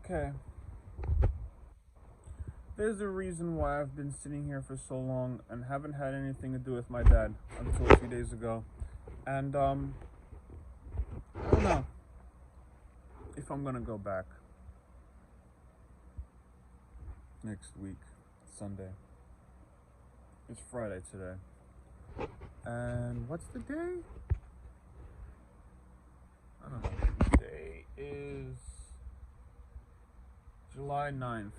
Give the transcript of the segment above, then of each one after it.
Okay. There's a reason why I've been sitting here for so long and haven't had anything to do with my dad until a few days ago. And I don't know if I'm gonna go back next week, Sunday. It's Friday today. And what's the day? I don't know. Today is July 9th.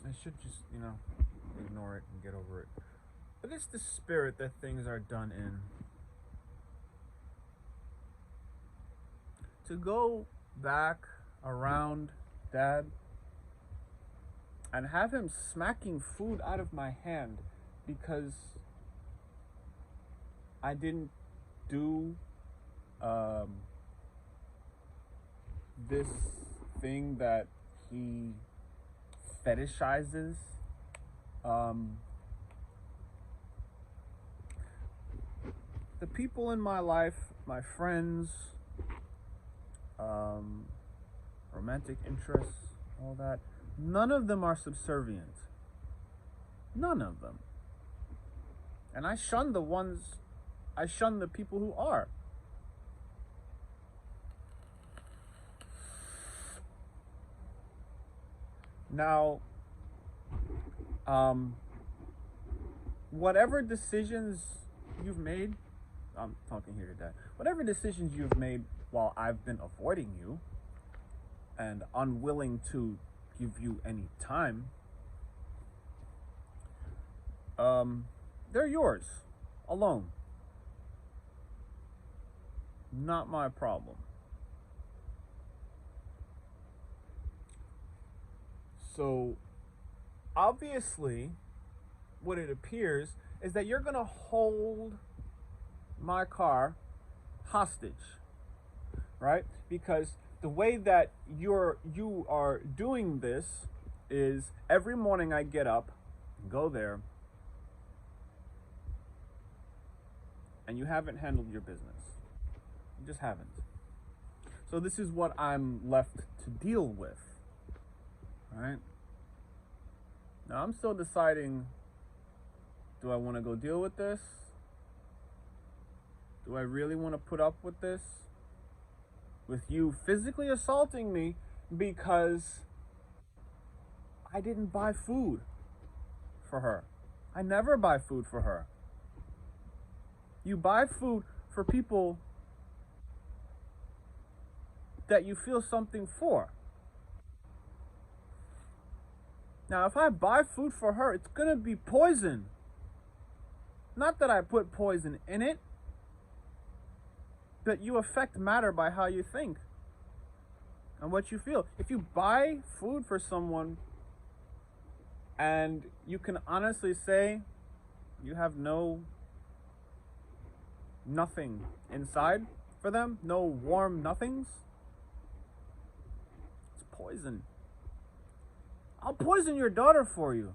I should just, ignore it and get over it. But it's the spirit that things are done in. To go back around Dad and have him smacking food out of my hand because I didn't do this thing that he fetishizes. The people in my life, my friends, romantic interests, all that, none of them are subservient. None of them. And I shun the people who are. Now, whatever decisions you've made, I'm talking here to Dad, whatever decisions you've made while I've been avoiding you and unwilling to give you any time, they're yours, alone. Not my problem. So, obviously, what it appears is that you're gonna hold my car hostage, right? Because the way that you are doing this is every morning I get up, go there, and you haven't handled your business. You just haven't. So this is what I'm left to deal with. Right? Now I'm still deciding, do I want to go deal with this? Do I really want to put up with this? With you physically assaulting me because I didn't buy food for her. I never buy food for her. You buy food for people that you feel something for. Now, if I buy food for her, it's going to be poison. Not that I put poison in it, but you affect matter by how you think and what you feel. If you buy food for someone and you can honestly say you have nothing inside for them, no warm nothings, it's poison. I'll poison your daughter for you.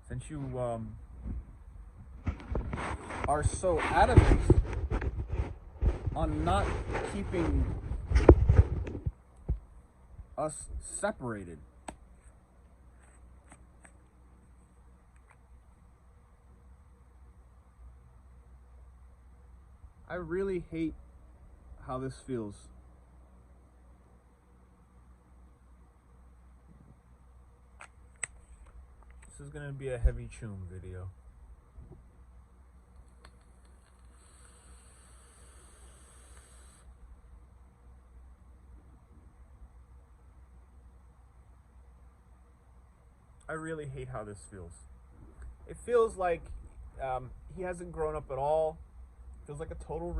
Since you are so adamant on not keeping us separated, I really hate how this feels. This is gonna be a heavy choom video. I really hate how this feels. It feels like he hasn't grown up at all. Feels like a total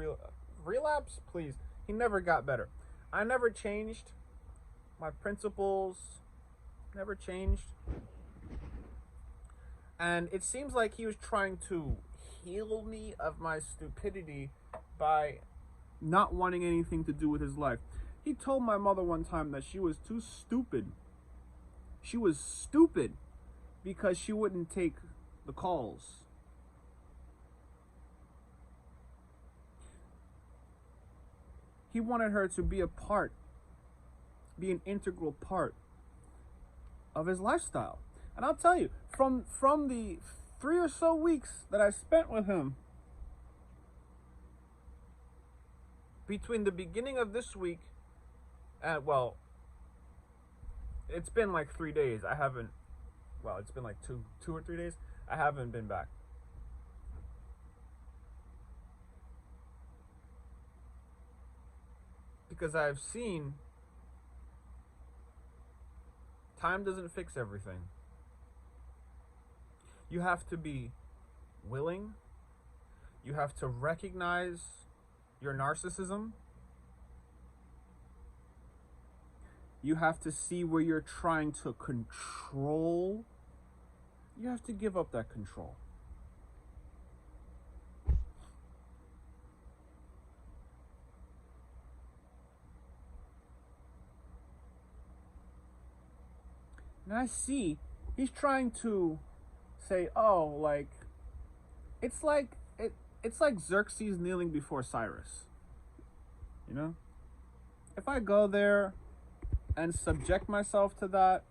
relapse. Please, he never got better. I never changed. My principles never changed. And it seems like he was trying to heal me of my stupidity by not wanting anything to do with his life. He told my mother one time that she was too stupid. She was stupid because she wouldn't take the calls. He wanted her to be an integral part of his lifestyle. And I'll tell you, from the 3 or so weeks that I spent with him, between the beginning of this week and, well, it's been like 3 days. It's been like two or 3 days. I haven't been back. Because I've seen time doesn't fix everything. You have to be willing. You have to recognize your narcissism. You have to see where you're trying to control. You have to give up that control. And I see he's trying to say, oh, like it's like Xerxes kneeling before Cyrus. You know? If I go there and subject myself to that,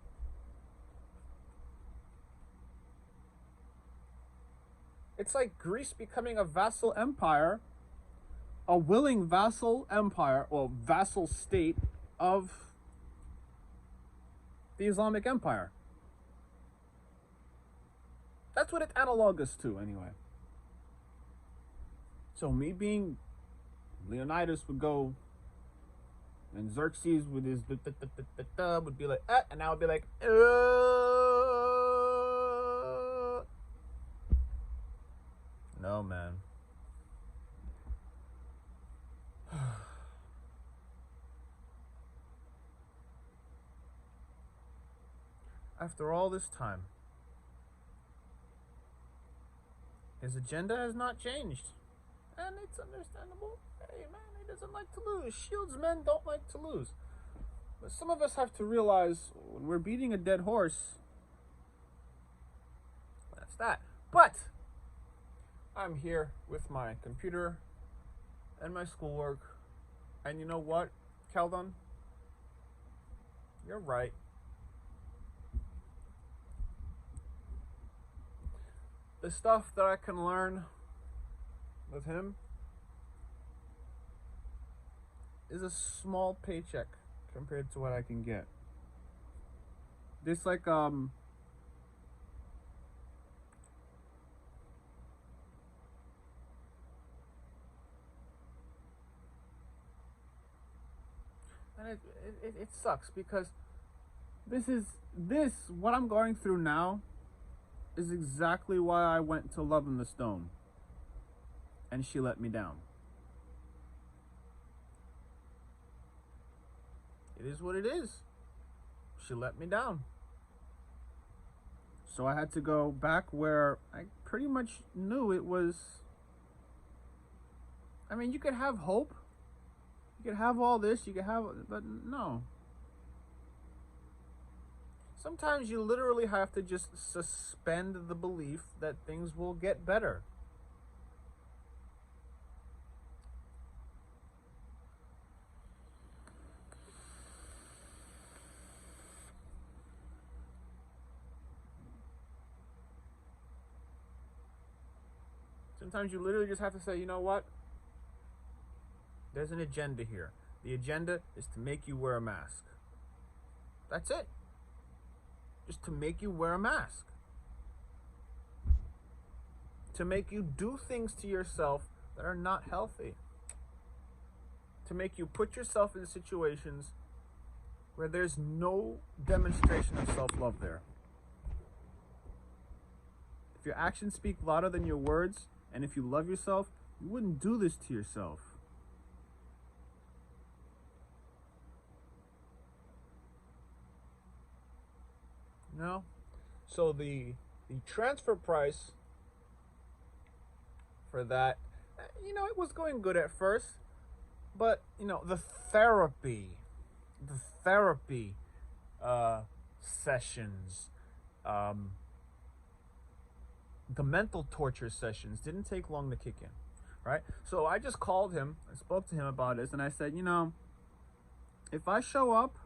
it's like Greece becoming a vassal empire, a willing vassal empire, or vassal state of the Islamic Empire. That's what it's analogous to, anyway. So me being Leonidas would go, and Xerxes with his would be like, and I would be like, no, man. After all this time, his agenda has not changed. And it's understandable. Hey, man, he doesn't like to lose. Shields men don't like to lose. But some of us have to realize when we're beating a dead horse, that's that. But I'm here with my computer and my schoolwork. And you know what, Keldon? You're right. The stuff that I can learn with him is a small paycheck compared to what I can get. This like and it sucks because what I'm going through now is exactly why I went to Love in the Stone. And she let me down. It is what it is. She let me down. So I had to go back where I pretty much knew it was. I mean, you could have hope. You could have all this. You could have, but no. Sometimes you literally have to just suspend the belief that things will get better. Sometimes you literally just have to say, you know what? There's an agenda here. The agenda is to make you wear a mask. That's it. Just to make you wear a mask. To make you do things to yourself that are not healthy. To make you put yourself in situations where there's no demonstration of self-love there. If your actions speak louder than your words, and if you love yourself, you wouldn't do this to yourself. No? So the transfer price for that, it was going good at first, but the therapy the therapy sessions, the mental torture sessions didn't take long to kick in, right? So I just called him, I spoke to him about this, and I said, if I show up,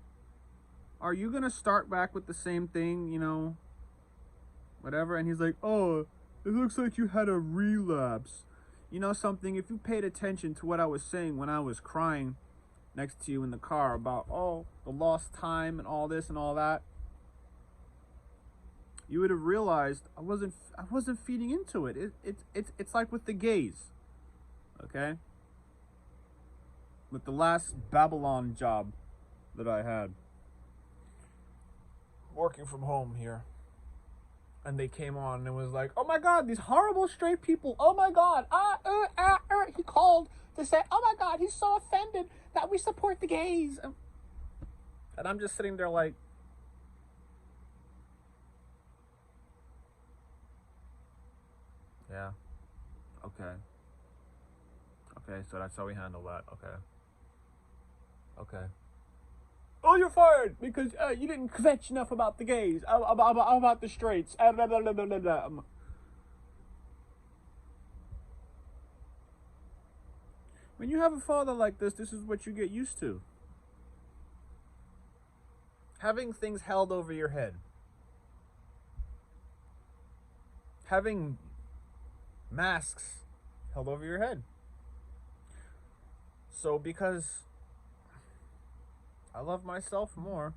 are you going to start back with the same thing, whatever? And he's like, oh, it looks like you had a relapse. Something, if you paid attention to what I was saying when I was crying next to you in the car about, the lost time and all this and all that, you would have realized I wasn't feeding into it. It's like with the gays, okay? With the last Babylon job that I had, working from home here, and they came on and it was like, oh my God, these horrible straight people. Oh my God, he called to say, oh my God, he's so offended that we support the gays. And I'm just sitting there like, yeah, okay, so that's how we handle that. Okay. Oh, you're fired because you didn't kvetch enough about the gays, about the straights. When you have a father like this is what you get used to. Having things held over your head. Having masks held over your head. So because I love myself more,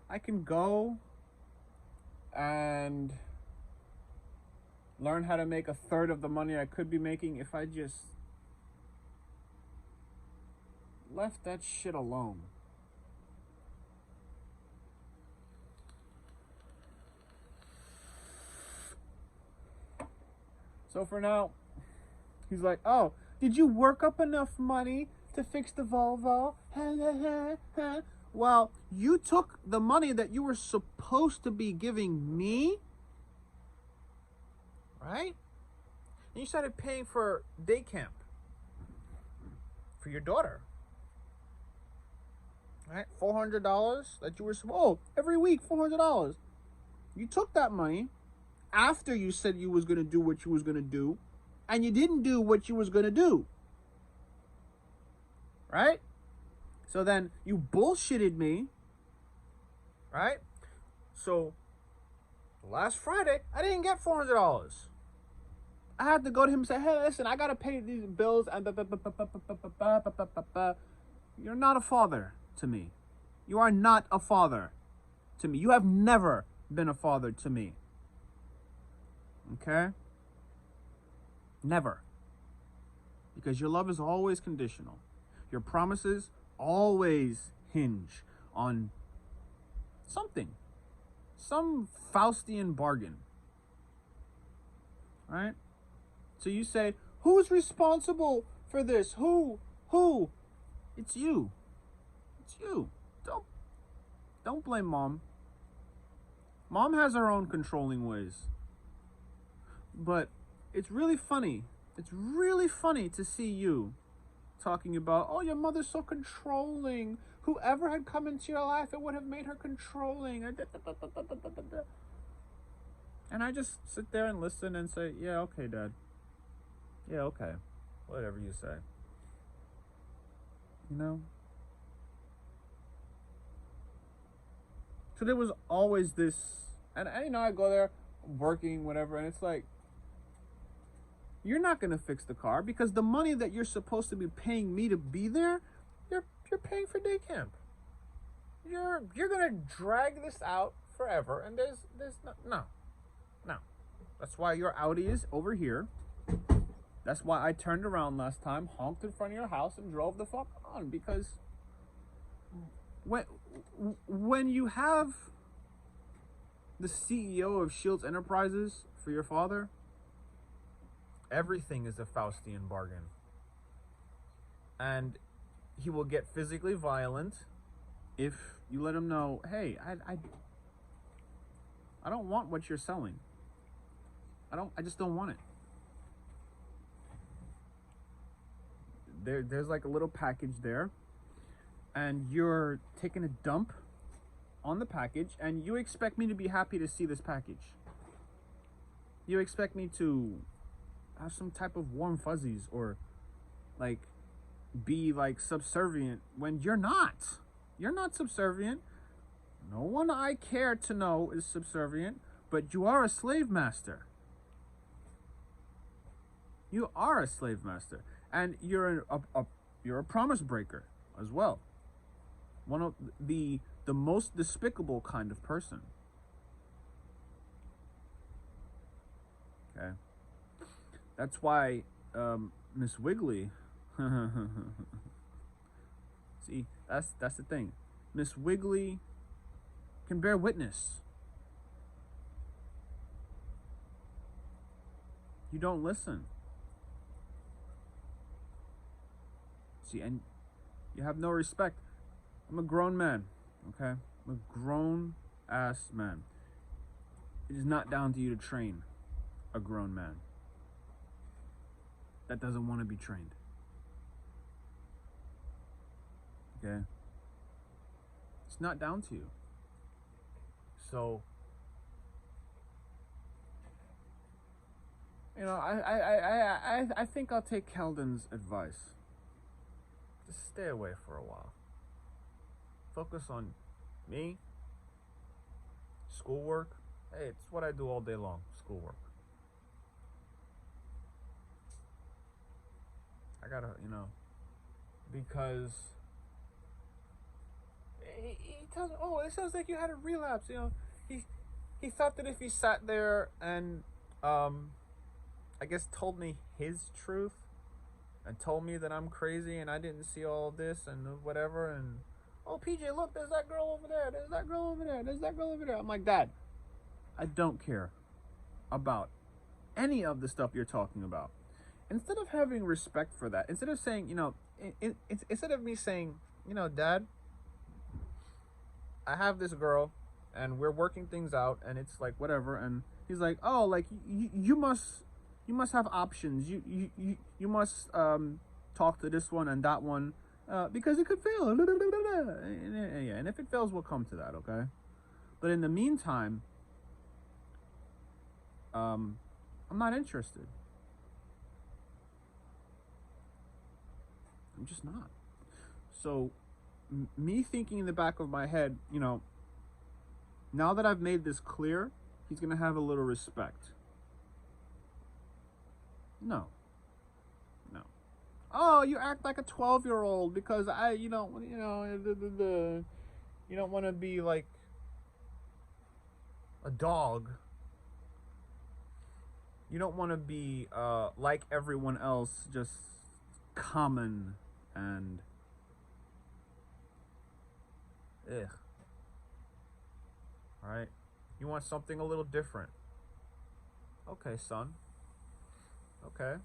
I can go and learn how to make a third of the money I could be making if I just left that shit alone. So for now, he's like, oh, did you work up enough money to fix the Volvo? Well, you took the money that you were supposed to be giving me, right? And you started paying for day camp for your daughter. Right? $400 that you were every week, $400. You took that money after you said you was going to do what you was going to do, and you didn't do what you was going to do. Right? So then you bullshitted me. Right? So last Friday, I didn't get $400. I had to go to him and say, hey, listen, I got to pay these bills. And you're not a father to me. You are not a father to me. You have never been a father to me. Okay? Never. Because your love is always conditional. Your promises always hinge on something. Some Faustian bargain. Right? So you say, who's responsible for this? Who? It's you. It's you. Don't blame mom. Mom has her own controlling ways. But it's really funny. It's really funny to see you talking about, oh, your mother's so controlling. Whoever had come into your life, it would have made her controlling. And I just sit there and listen and say, yeah, okay, Dad. Yeah, okay. Whatever you say. So there was always this, and I go there working, whatever, and it's like, you're not going to fix the car because the money that you're supposed to be paying me to be there, you're paying for day camp. You're going to drag this out forever, and there's no. That's why your Audi is over here. That's why I turned around last time, honked in front of your house, and drove the fuck on. Because when you have the CEO of Shields Enterprises for your father, everything is a Faustian bargain. And he will get physically violent if you let him know, hey, I don't want what you're selling. I just don't want it. There's like a little package there, and you're taking a dump on the package, and you expect me to be happy to see this package. You expect me to have some type of warm fuzzies, or like be like subservient, when you're not. You're not subservient. No one I care to know is subservient, but you are a slave master. You are a slave master, and you're a promise breaker as well. One of the most despicable kind of person. Okay, that's why Miss Wiggly. See, that's the thing. Miss Wiggly can bear witness. You don't listen. See, and you have no respect. I'm a grown man, okay? I'm a grown ass man. It is not down to you to train a grown man that doesn't want to be trained. Okay? It's not down to you. So, you know, I think I'll take Keldon's advice. Just stay away for a while. Focus on me, schoolwork. Hey, it's what I do all day long, schoolwork. I gotta, because he tells me, oh, it sounds like you had a relapse. He thought that if he sat there and, I guess told me his truth and told me that I'm crazy and I didn't see all of this and whatever, and oh, PJ, look, there's that girl over there, there's that girl over there, there's that girl over there. I'm like, Dad, I don't care about any of the stuff you're talking about. Instead of having respect for that, instead of saying, instead of me saying, Dad, I have this girl and we're working things out and it's like whatever, and he's like, oh, like you must have options. You must talk to this one and that one because it could fail. And if it fails, we'll come to that, okay? But in the meantime, I'm not interested. I'm just not. So, me thinking in the back of my head, now that I've made this clear, he's gonna have a little respect. No. Oh, you act like a 12-year-old because you don't want to be like a dog. You don't want to be like everyone else, just common and ugh. Right? You want something a little different. Okay, son. Okay.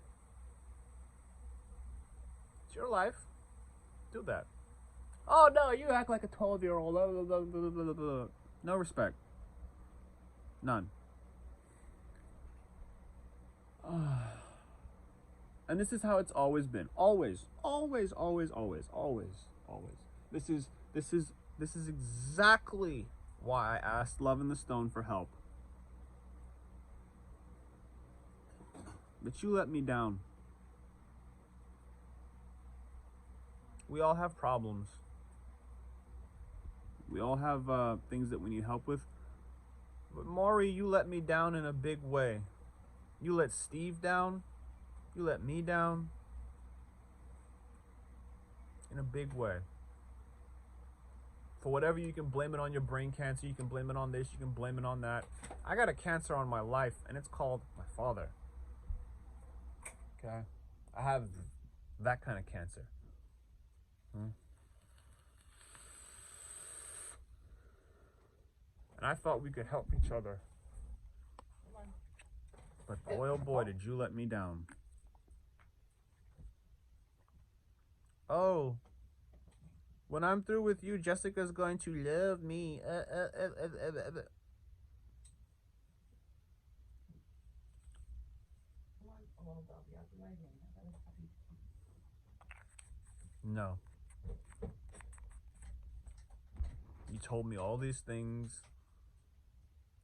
It's your life. Do that. Oh, no, you act like a 12-year-old. No respect. None. And this is how it's always been. Always. This is exactly why I asked Love in the Stone for help. But you let me down. We all have problems. We all have things that we need help with. But Maury, you let me down in a big way. You let Steve down. You let me down. In a big way. For whatever, you can blame it on your brain cancer. You can blame it on this. You can blame it on that. I got a cancer on my life, and it's called my father. Okay? I have that kind of cancer. And I thought we could help each other. But boy, oh boy, did you let me down. Oh, when I'm through with you, Jessica's going to love me. No. You told me all these things,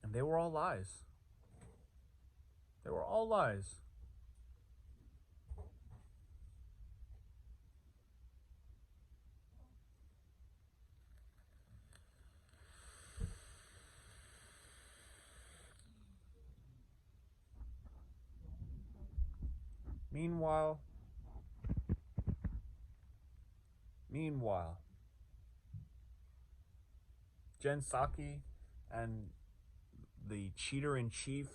and they were all lies. They were all lies. Meanwhile, Jen Psaki and the cheater in chief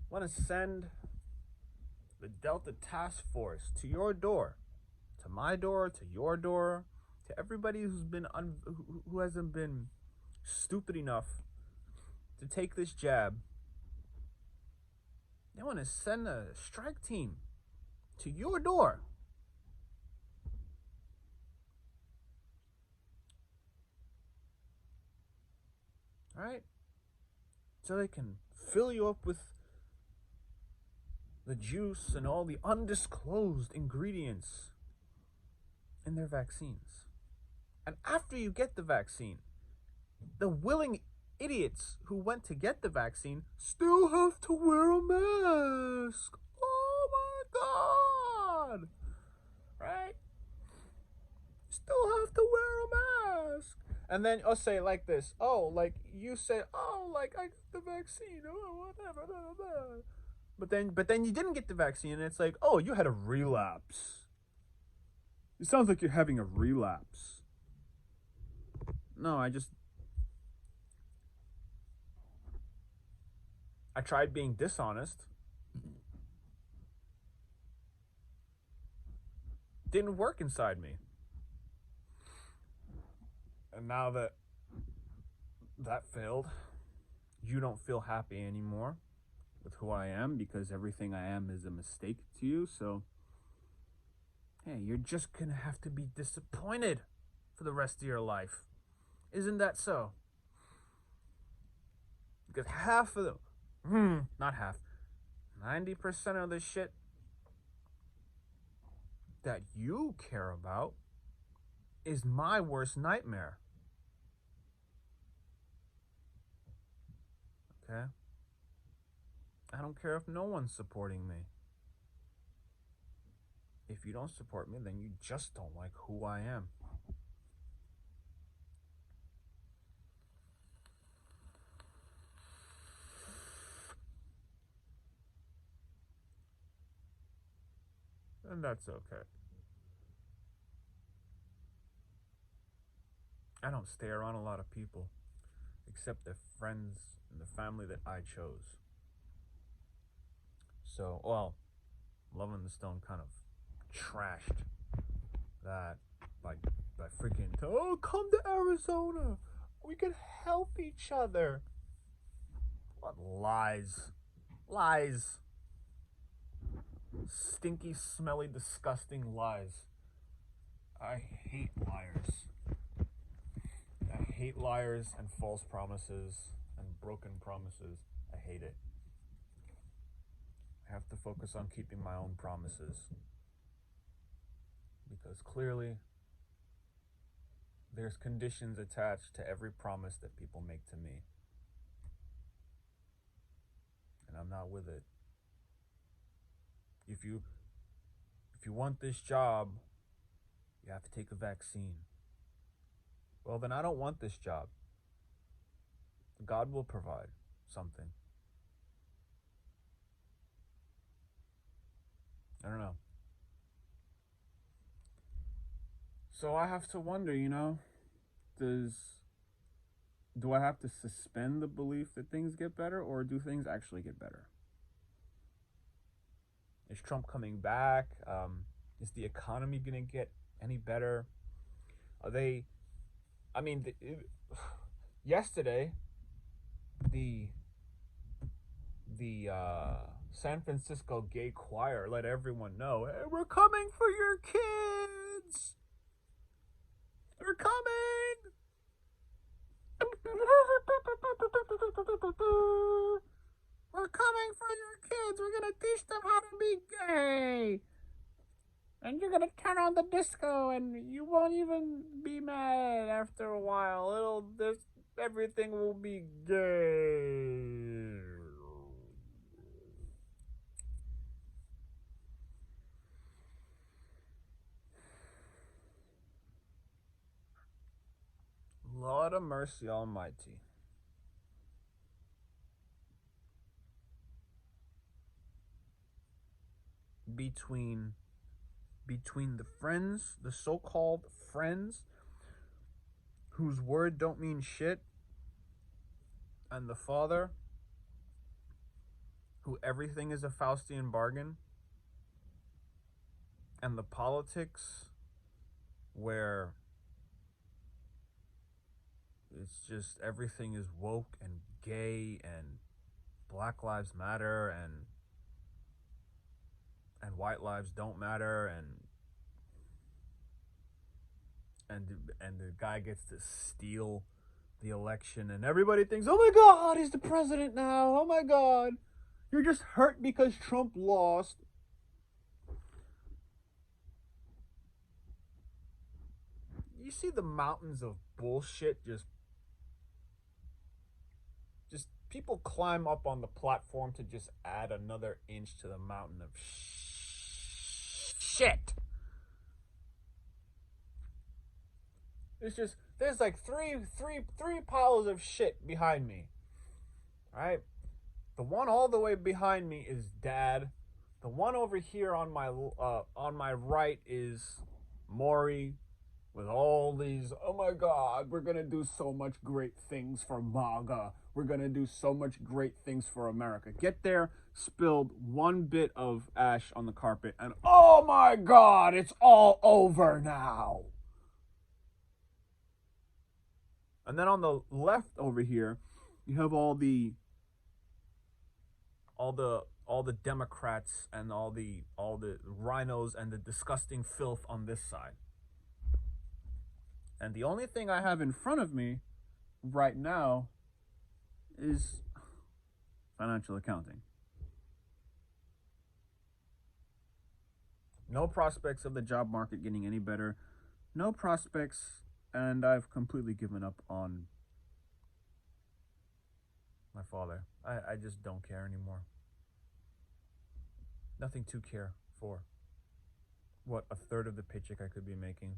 want to send the Delta Task Force to your door, to my door, to your door, to everybody who hasn't been stupid enough to take this jab. They want to send a strike team to your door. All right? So they can fill you up with the juice and all the undisclosed ingredients in their vaccines. And after you get the vaccine, the willing idiots who went to get the vaccine still have to wear a mask. Oh my God! Right? Still have to wear a mask. And then I'll say like this. Oh, like you say, oh, like I got the vaccine. Oh, whatever. Blah, blah. But then you didn't get the vaccine, and it's like, oh, you had a relapse. It sounds like you're having a relapse. No, I tried being dishonest. Didn't work inside me. And now that failed, you don't feel happy anymore with who I am because everything I am is a mistake to you. So, hey, you're just gonna have to be disappointed for the rest of your life. Isn't that so? Because half of the, not half, 90% of the shit that you care about is my worst nightmare. Okay? I don't care if no one's supporting me. If you don't support me, then you just don't like who I am. And that's okay. I don't stay around a lot of people, except the friends and the family that I chose. So, well, Loving the Stone kind of trashed that by freaking, oh, come to Arizona. We can help each other. What lies. Lies. Stinky, smelly, disgusting lies. I hate liars. I hate liars and false promises and broken promises. I hate it. I have to focus on keeping my own promises. Because clearly, there's conditions attached to every promise that people make to me. And I'm not with it. If you want this job, you have to take a vaccine. Well, then I don't want this job. God will provide something. I don't know. So I have to wonder, do I have to suspend the belief that things get better, or do things actually get better? Is Trump coming back? Is the economy going to get any better? Yesterday, the San Francisco gay choir let everyone know, hey, we're coming for your kids. They're coming. We're coming for your kids. We're going gonna teach them how to be gay. And you're gonna turn on the disco, and you won't even be mad after a while. Everything will be gay. Lord of mercy almighty. Between the friends, the so-called friends, whose word don't mean shit, and the father, who everything is a Faustian bargain, and the politics, where it's just everything is woke and gay and Black Lives Matter and white lives don't matter, and the guy gets to steal the election, and everybody thinks, oh my God, he's the president now. Oh my God, you're just hurt because Trump lost. You see the mountains of bullshit just people climb up on the platform to just add another inch to the mountain of shit. There's like three piles of shit behind me. All right, the one all the way behind me is Dad. The one over here on my right is Maury, with all these, oh my God, we're going to do so much great things for MAGA. We're going to do so much great things for America. Get there, spilled one bit of ash on the carpet, and oh my God, it's all over now. And then on the left over here, you have all the Democrats and all the rhinos and the disgusting filth on this side. And the only thing I have in front of me right now is financial accounting. No prospects of the job market getting any better. No prospects, and I've completely given up on my father. I just don't care anymore. Nothing to care for. What, a third of the paycheck I could be making?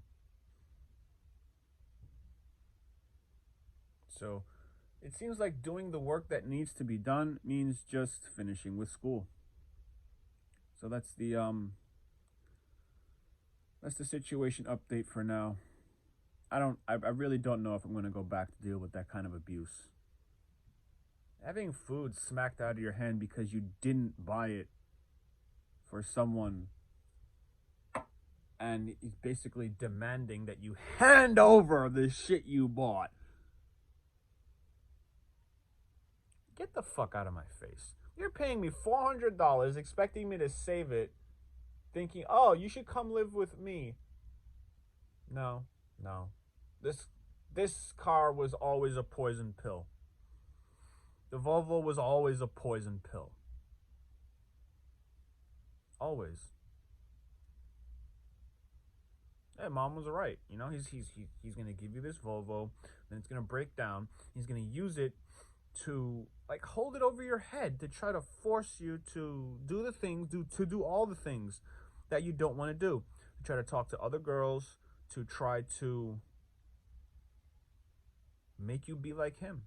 So it seems like doing the work that needs to be done means just finishing with school. So that's the situation update for now. I really don't know if I'm going to go back to deal with that kind of abuse. Having food smacked out of your hand because you didn't buy it for someone, and he's basically demanding that you hand over the shit you bought. Get the fuck out of my face. You're paying me $400, expecting me to save it, thinking, oh, you should come live with me. No. This car was always a poison pill. The Volvo was always a poison pill. Always. Hey, Mom was right. You know, he's gonna give you this Volvo, then it's gonna break down. He's gonna use it to like hold it over your head to try to force you to do the things, to do all the things that you don't want to do. To try to talk to other girls, to try to make you be like him.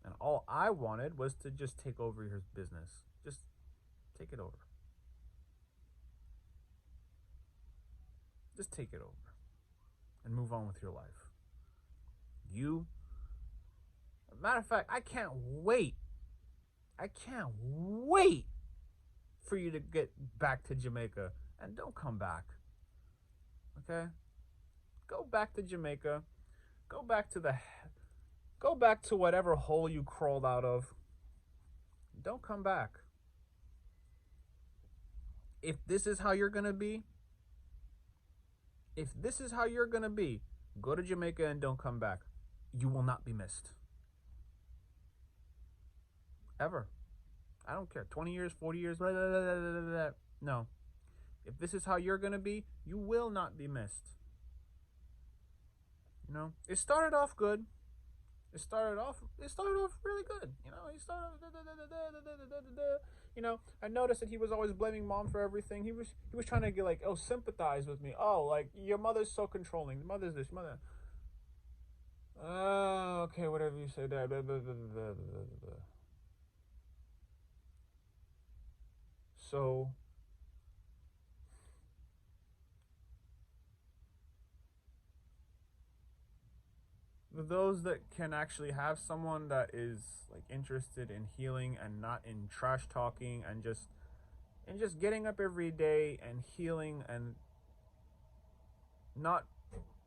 And all I wanted was to just take over his business. Just take it over. Just take it over and move on with your life. Matter of fact, I can't wait for you to get back to Jamaica, and don't come back. Okay? Go back to Jamaica. Go back to whatever hole you crawled out of. Don't come back. If this is how you're going to be, go to Jamaica and don't come back. You will not be missed. Ever. I don't care. 20 years, 40 years, blah, blah, blah, blah, blah, blah. No. If this is how you're going to be, you will not be missed. You know, it started off good. It started off really good. You know, he started you know, I noticed that he was always blaming mom for everything. He was trying to get like, oh, sympathize with me. Oh, like your mother's so controlling. The mother's this, mother. Okay, whatever you say. Blah, blah, blah, blah, blah, blah, blah. So those that can actually have someone that is like interested in healing and not in trash talking and just getting up every day and healing and not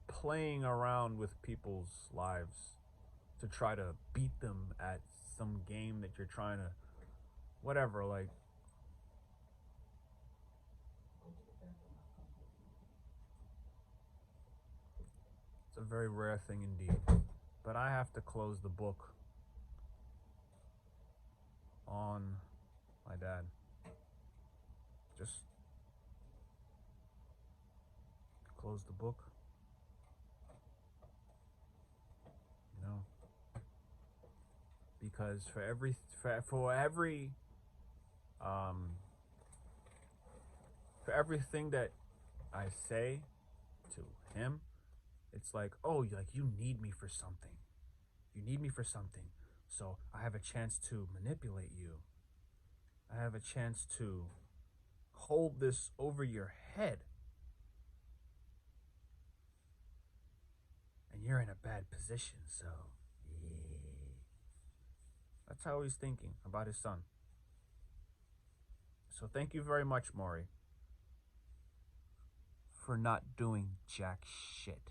playing around with people's lives to try to beat them at some game that you're trying to whatever, like it's a very rare thing indeed. But I have to close the book on my dad. Just close the book. You know, because for every for everything that I say to him, it's like, oh, like you need me for something. You need me for something. So I have a chance to manipulate you. I have a chance to hold this over your head. And you're in a bad position, so yeah. That's how he's thinking about his son. So thank you very much, Maury, for not doing jack shit.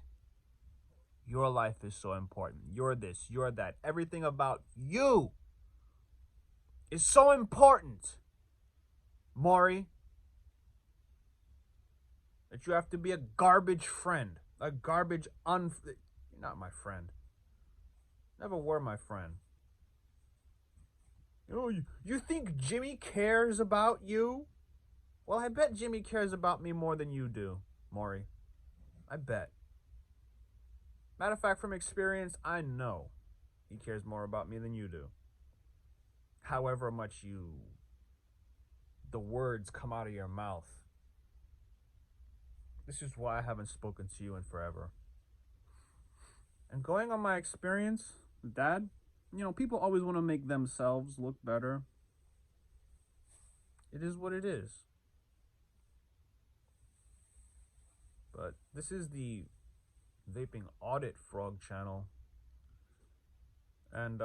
Your life is so important. You're this, you're that. Everything about you is so important, Maury, that you have to be a garbage friend. A garbage You're not my friend. Never were my friend. You think Jimmy cares about you? Well, I bet Jimmy cares about me more than you do, Maury. I bet. Matter of fact, from experience, I know he cares more about me than you do. However much the words come out of your mouth. This is why I haven't spoken to you in forever. And going on my experience, Dad, you know, people always want to make themselves look better. It is what it is. But this is the Vaping Audit Frog channel. And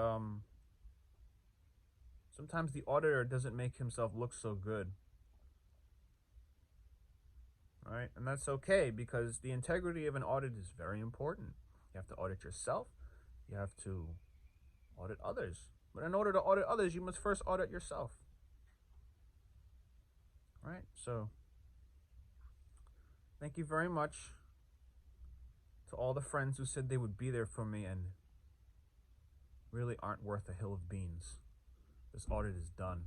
sometimes the auditor doesn't make himself look so good. Right? And that's okay, because the integrity of an audit is very important. You have to audit yourself. You have to audit others. But in order to audit others, you must first audit yourself. Right? So thank you very much to all the friends who said they would be there for me and really aren't worth a hill of beans. This audit is done.